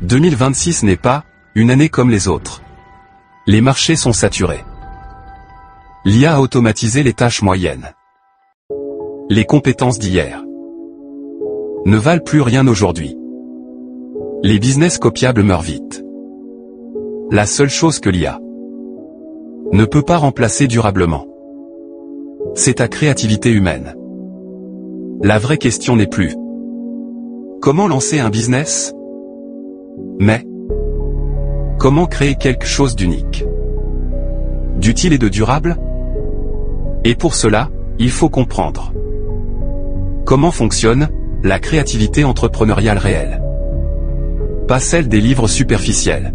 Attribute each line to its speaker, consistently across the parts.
Speaker 1: 2026 n'est pas une année comme les autres. Les marchés sont saturés. L'IA a automatisé les tâches moyennes. Les compétences d'hier ne valent plus rien aujourd'hui. Les business copiables meurent vite. La seule chose que l'IA ne peut pas remplacer durablement, c'est ta créativité humaine. La vraie question n'est plus comment lancer un business, mais comment créer quelque chose d'unique, d'utile et de durable. Et pour cela, il faut comprendre comment fonctionne la créativité entrepreneuriale réelle. Pas celle des livres superficiels.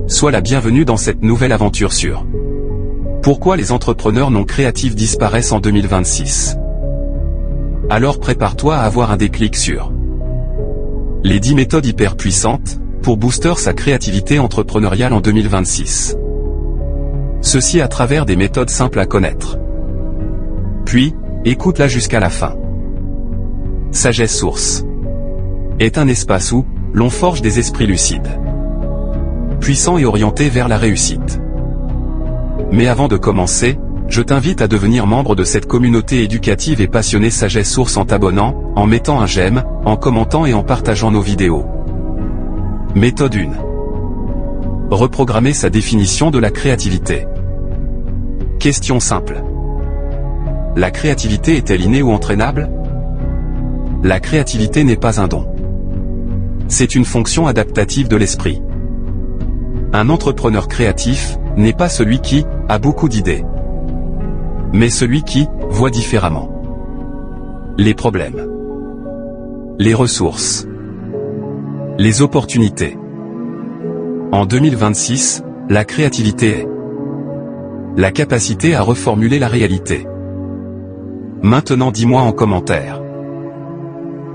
Speaker 1: Sois la bienvenue dans cette nouvelle aventure sur pourquoi les entrepreneurs non créatifs disparaissent en 2026. Alors prépare-toi à avoir un déclic sur les 10 méthodes hyper puissantes pour booster sa créativité entrepreneuriale en 2026. Ceci à travers des méthodes simples à connaître. Puis, écoute-la jusqu'à la fin. Sagesse Source est un espace où l'on forge des esprits lucides, puissants et orientés vers la réussite. Mais avant de commencer, je t'invite à devenir membre de cette communauté éducative et passionnée Sagesse Source en t'abonnant, en mettant un j'aime, en commentant et en partageant nos vidéos. Méthode 1. Reprogrammer sa définition de la créativité. Question simple. La créativité est-elle innée ou entraînable? La créativité n'est pas un don. C'est une fonction adaptative de l'esprit. Un entrepreneur créatif n'est pas celui qui a beaucoup d'idées, mais celui qui voit différemment les problèmes, les ressources, les opportunités. En 2026, la créativité est la capacité à reformuler la réalité. Maintenant dis-moi en commentaire.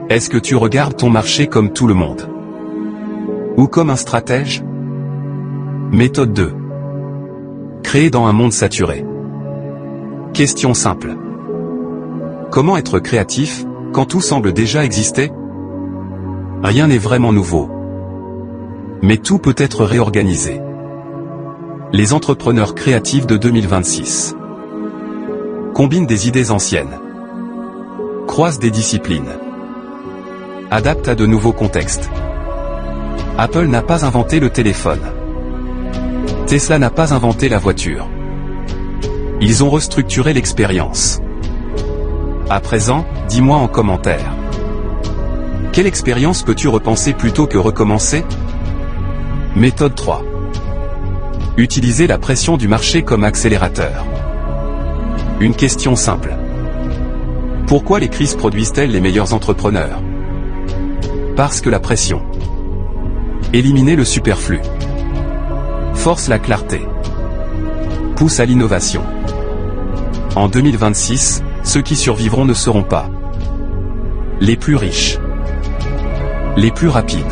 Speaker 1: Est-ce que tu regardes ton marché comme tout le monde? Ou comme un stratège? Méthode 2. Créer dans un monde saturé. Question simple. Comment être créatif quand tout semble déjà exister? Rien n'est vraiment nouveau. Mais tout peut être réorganisé. Les entrepreneurs créatifs de 2026 combinent des idées anciennes, croisent des disciplines, adaptent à de nouveaux contextes. Apple n'a pas inventé le téléphone. Tesla n'a pas inventé la voiture. Ils ont restructuré l'expérience. À présent, dis-moi en commentaire. Quelle expérience peux-tu repenser plutôt que recommencer? Méthode 3. Utiliser la pression du marché comme accélérateur. Une question simple. Pourquoi les crises produisent-elles les meilleurs entrepreneurs? Parce que la pression élimine le superflu, force la clarté, pousse à l'innovation. En 2026, ceux qui survivront ne seront pas les plus riches, les plus rapides,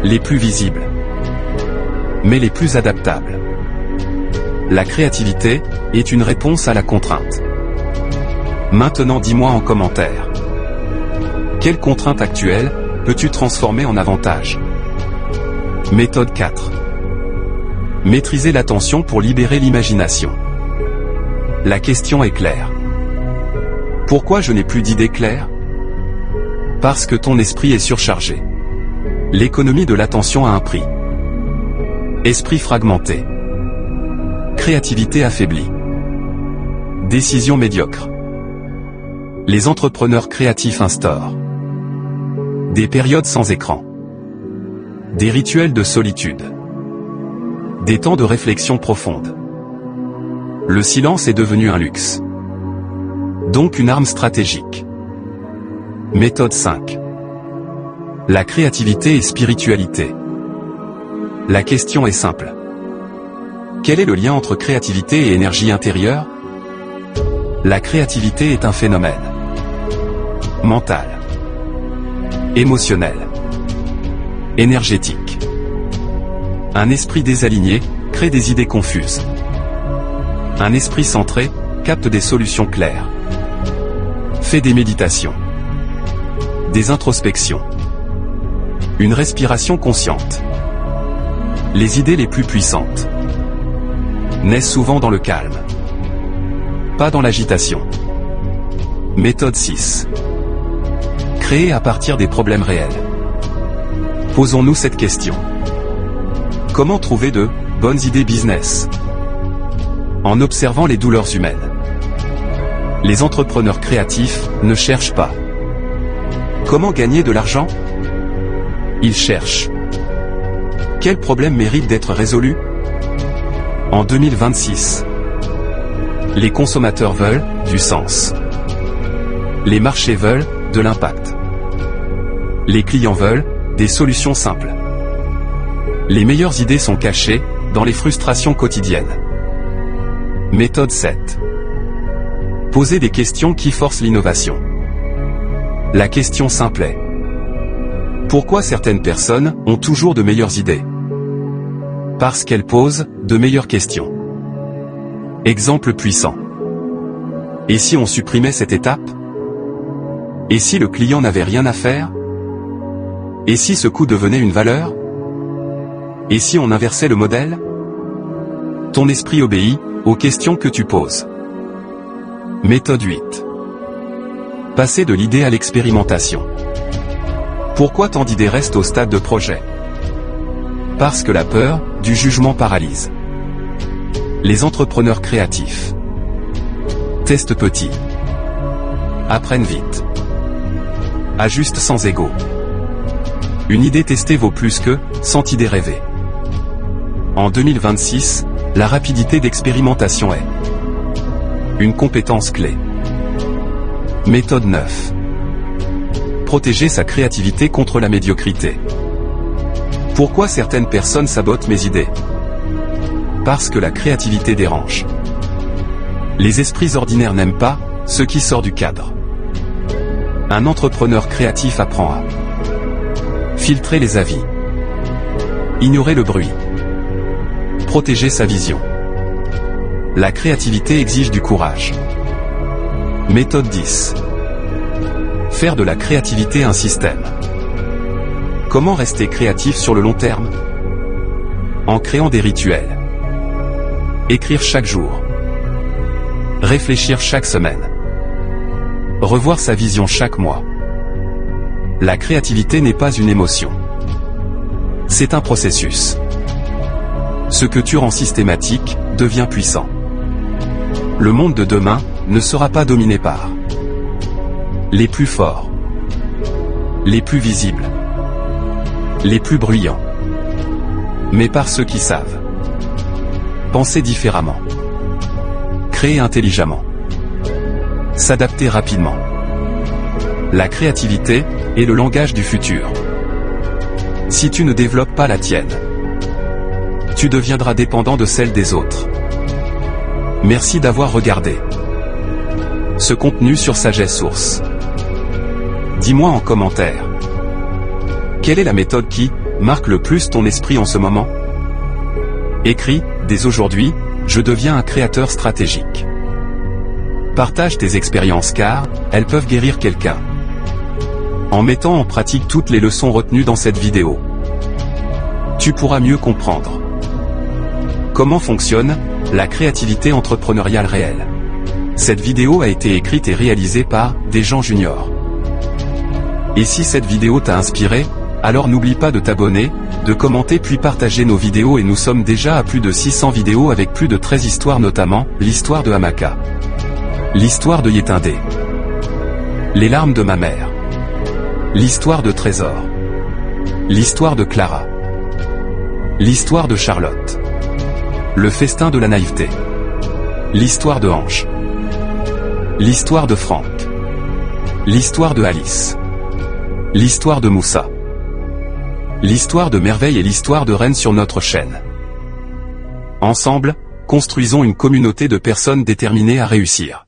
Speaker 1: les plus visibles, mais les plus adaptables. La créativité est une réponse à la contrainte. Maintenant dis-moi en commentaire. Quelle contrainte actuelle peux-tu transformer en avantage? Méthode 4. Maîtriser l'attention pour libérer l'imagination. La question est claire. Pourquoi je n'ai plus d'idées claires? Parce que ton esprit est surchargé. L'économie de l'attention a un prix. Esprit fragmenté. Créativité affaiblie. Décision médiocre. Les entrepreneurs créatifs instaurent des périodes sans écran, des rituels de solitude, des temps de réflexion profonde. Le silence est devenu un luxe, donc une arme stratégique. Méthode 5. La créativité et spiritualité. La question est simple. Quel est le lien entre créativité et énergie intérieure? La créativité est un phénomène mental, émotionnel, énergétique. Un esprit désaligné crée des idées confuses. Un esprit centré capte des solutions claires. Fais des méditations, des introspections, Une respiration consciente. Les idées les plus puissantes naissent souvent dans le calme, pas dans l'agitation. Méthode 6. Créer à partir des problèmes réels. Posons-nous cette question. Comment trouver de bonnes idées business? En observant les douleurs humaines. Les entrepreneurs créatifs ne cherchent pas comment gagner de l'argent. Ils cherchent quel problème mérite d'être résolu. En 2026, les consommateurs veulent du sens. Les marchés veulent de l'impact. Les clients veulent des solutions simples. Les meilleures idées sont cachées dans les frustrations quotidiennes. Méthode 7. Poser des questions qui forcent l'innovation. La question simple est: pourquoi certaines personnes ont toujours de meilleures idées? Parce qu'elles posent de meilleures questions. Exemple puissant. Et si on supprimait cette étape? Et si le client n'avait rien à faire? Et si ce coût devenait une valeur? Et si on inversait le modèle? Ton esprit obéit aux questions que tu poses. Méthode 8. Passer de l'idée à l'expérimentation. Pourquoi tant d'idées restent au stade de projet? Parce que la peur du jugement paralyse. Les entrepreneurs créatifs testent petit, apprennent vite, ajustent sans ego. Une idée testée vaut plus que 100 idées rêvées. En 2026, la rapidité d'expérimentation est une compétence clé. Méthode 9. Protéger sa créativité contre la médiocrité. Pourquoi certaines personnes sabotent mes idées? Parce que la créativité dérange. Les esprits ordinaires n'aiment pas ce qui sort du cadre. Un entrepreneur créatif apprend à filtrer les avis, ignorer le bruit, protéger sa vision. La créativité exige du courage. Méthode 10. Faire de la créativité un système. Comment rester créatif sur le long terme? En créant des rituels. Écrire chaque jour. Réfléchir chaque semaine. Revoir sa vision chaque mois. La créativité n'est pas une émotion. C'est un processus. Ce que tu rends systématique devient puissant. Le monde de demain ne sera pas dominé par les plus forts, les plus visibles, les plus bruyants, mais par ceux qui savent penser différemment, créer intelligemment, s'adapter rapidement. La créativité est le langage du futur. Si tu ne développes pas la tienne, tu deviendras dépendant de celle des autres. Merci d'avoir regardé ce contenu sur Sagesse Source. Dis-moi en commentaire, quelle est la méthode qui marque le plus ton esprit en ce moment? Écris, dès aujourd'hui, je deviens un créateur stratégique. Partage tes expériences car elles peuvent guérir quelqu'un. En mettant en pratique toutes les leçons retenues dans cette vidéo, tu pourras mieux comprendre comment fonctionne la créativité entrepreneuriale réelle. Cette vidéo a été écrite et réalisée par Desjans Junior. Et si cette vidéo t'a inspiré, alors n'oublie pas de t'abonner, de commenter puis partager nos vidéos et nous sommes déjà à plus de 600 vidéos avec plus de 13 histoires notamment, l'histoire de Hamaka, l'histoire de Yétindé, les larmes de ma mère, l'histoire de Trésor, l'histoire de Clara, l'histoire de Charlotte, le festin de la naïveté, l'histoire de Ange, l'histoire de Franck, l'histoire de Alice, l'histoire de Moussa, l'histoire de Merveille et l'histoire de Reine sur notre chaîne. Ensemble, construisons une communauté de personnes déterminées à réussir.